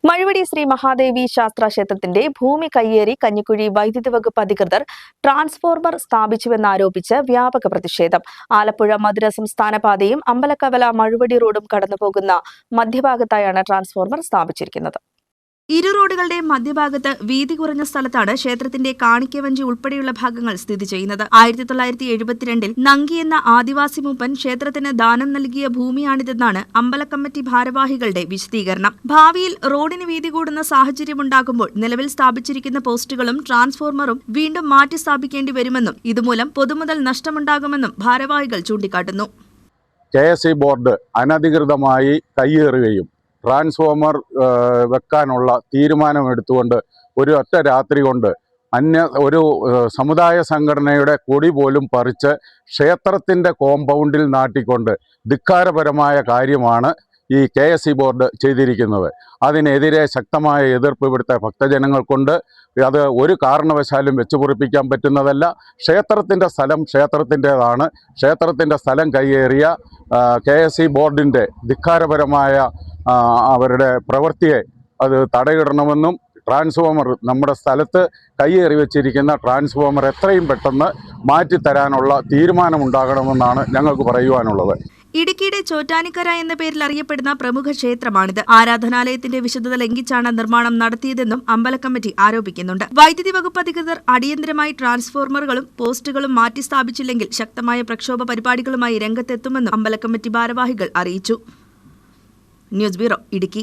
മഴുവടി ശ്രീ മഹാദേവി ശാസ്ത്ര ക്ഷേത്രത്തിന്റെ ഭൂമി കയ്യേറി കഞ്ഞിക്കുഴി വൈദ്യുതി വകുപ്പ് അധികൃതർ ട്രാൻസ്ഫോർമർ സ്ഥാപിച്ചുവെന്നാരോപിച്ച് വ്യാപക പ്രതിഷേധം. ആലപ്പുഴ മധുര സംസ്ഥാന പാതയും അമ്പലക്കവല മഴുവടി റോഡും കടന്നുപോകുന്ന മധ്യഭാഗത്തായാണ് ട്രാൻസ്ഫോർമർ സ്ഥാപിച്ചിരിക്കുന്നത്. ഇരു റോഡുകളുടെ മധ്യഭാഗത്ത് വീതി കുറഞ്ഞ സ്ഥലത്താണ് ക്ഷേത്രത്തിന്റെ കാണിക്കവഞ്ചി ഉൾപ്പെടെയുള്ള ഭാഗങ്ങൾ സ്ഥിതി ചെയ്യുന്നത്. 1972 നങ്കി എന്ന ആദിവാസി മൂപ്പൻ ക്ഷേത്രത്തിന് ദാനം നൽകിയ ഭൂമിയാണിതെന്നാണ് അമ്പലക്കമ്മിറ്റി ഭാരവാഹികളുടെ വിശദീകരണം. ഭാവിയിൽ റോഡിന് വീതി കൂടുന്ന സാഹചര്യമുണ്ടാകുമ്പോൾ നിലവിൽ സ്ഥാപിച്ചിരിക്കുന്ന പോസ്റ്റുകളും ട്രാൻസ്ഫോർമറും വീണ്ടും മാറ്റി സ്ഥാപിക്കേണ്ടി വരുമെന്നും ഇതുമൂലം പൊതുമുതൽ നഷ്ടമുണ്ടാകുമെന്നും ഭാരവാഹികൾ ചൂണ്ടിക്കാട്ടുന്നു. KSE ബോർഡ് അനധികൃതമായി കയ്യേറുകയും ട്രാൻസ്ഫോമർ വെക്കാനുള്ള തീരുമാനമെടുത്തുകൊണ്ട് ഒരു ഒറ്റ രാത്രി കൊണ്ട് ഒരു സമുദായ സംഘടനയുടെ കൊടി പോലും പറിച്ച് ക്ഷേത്രത്തിൻ്റെ കോമ്പൗണ്ടിൽ നാട്ടിക്കൊണ്ട് ധിക്കാരപരമായ കാര്യമാണ് ഈ KSE ബോർഡ് ചെയ്തിരിക്കുന്നത്. അതിനെതിരെ ശക്തമായ എതിർപ്പ് ഇവിടുത്തെ ഭക്തജനങ്ങൾക്കുണ്ട്. അത് ഒരു കാരണവശാലും വെച്ചുപൊറിപ്പിക്കാൻ പറ്റുന്നതല്ല. ക്ഷേത്രത്തിൻ്റെ സ്ഥലം ക്ഷേത്രത്തിൻ്റേതാണ്. ക്ഷേത്രത്തിൻ്റെ സ്ഥലം കയ്യേറിയ KSE ബോർഡിൻ്റെ ധിക്കാരപരമായ അവരുടെ പ്രവൃത്തിയെ അത് തടയിടണമെന്നും ട്രാൻസ്ഫോമർ നമ്മുടെ സ്ഥലത്ത് കയ്യേറി വെച്ചിരിക്കുന്ന ട്രാൻസ്ഫോമർ എത്രയും പെട്ടെന്ന് മാറ്റിത്തരാനുള്ള തീരുമാനമുണ്ടാകണമെന്നാണ് ഞങ്ങൾക്ക് പറയുവാനുള്ളത്. ഇടുക്കിയുടെ ചോറ്റാനിക്കര എന്ന പേരിൽ അറിയപ്പെടുന്ന പ്രമുഖ ക്ഷേത്രമാണിത്. ആരാധനാലയത്തിന്റെ വിശുദ്ധത ലംഘിച്ചാണ് നിർമ്മാണം നടത്തിയതെന്നും അമ്പലക്കമ്മിറ്റി ആരോപിക്കുന്നുണ്ട്. വൈദ്യുതി വകുപ്പ് അധികൃതർ അടിയന്തരമായി ട്രാൻസ്ഫോർമറുകളും പോസ്റ്റുകളും മാറ്റി സ്ഥാപിച്ചില്ലെങ്കിൽ ശക്തമായ പ്രക്ഷോഭ പരിപാടികളുമായി രംഗത്തെത്തുമെന്നും അമ്പലക്കമ്മിറ്റി ഭാരവാഹികൾ അറിയിച്ചു. News bureau, Idukki.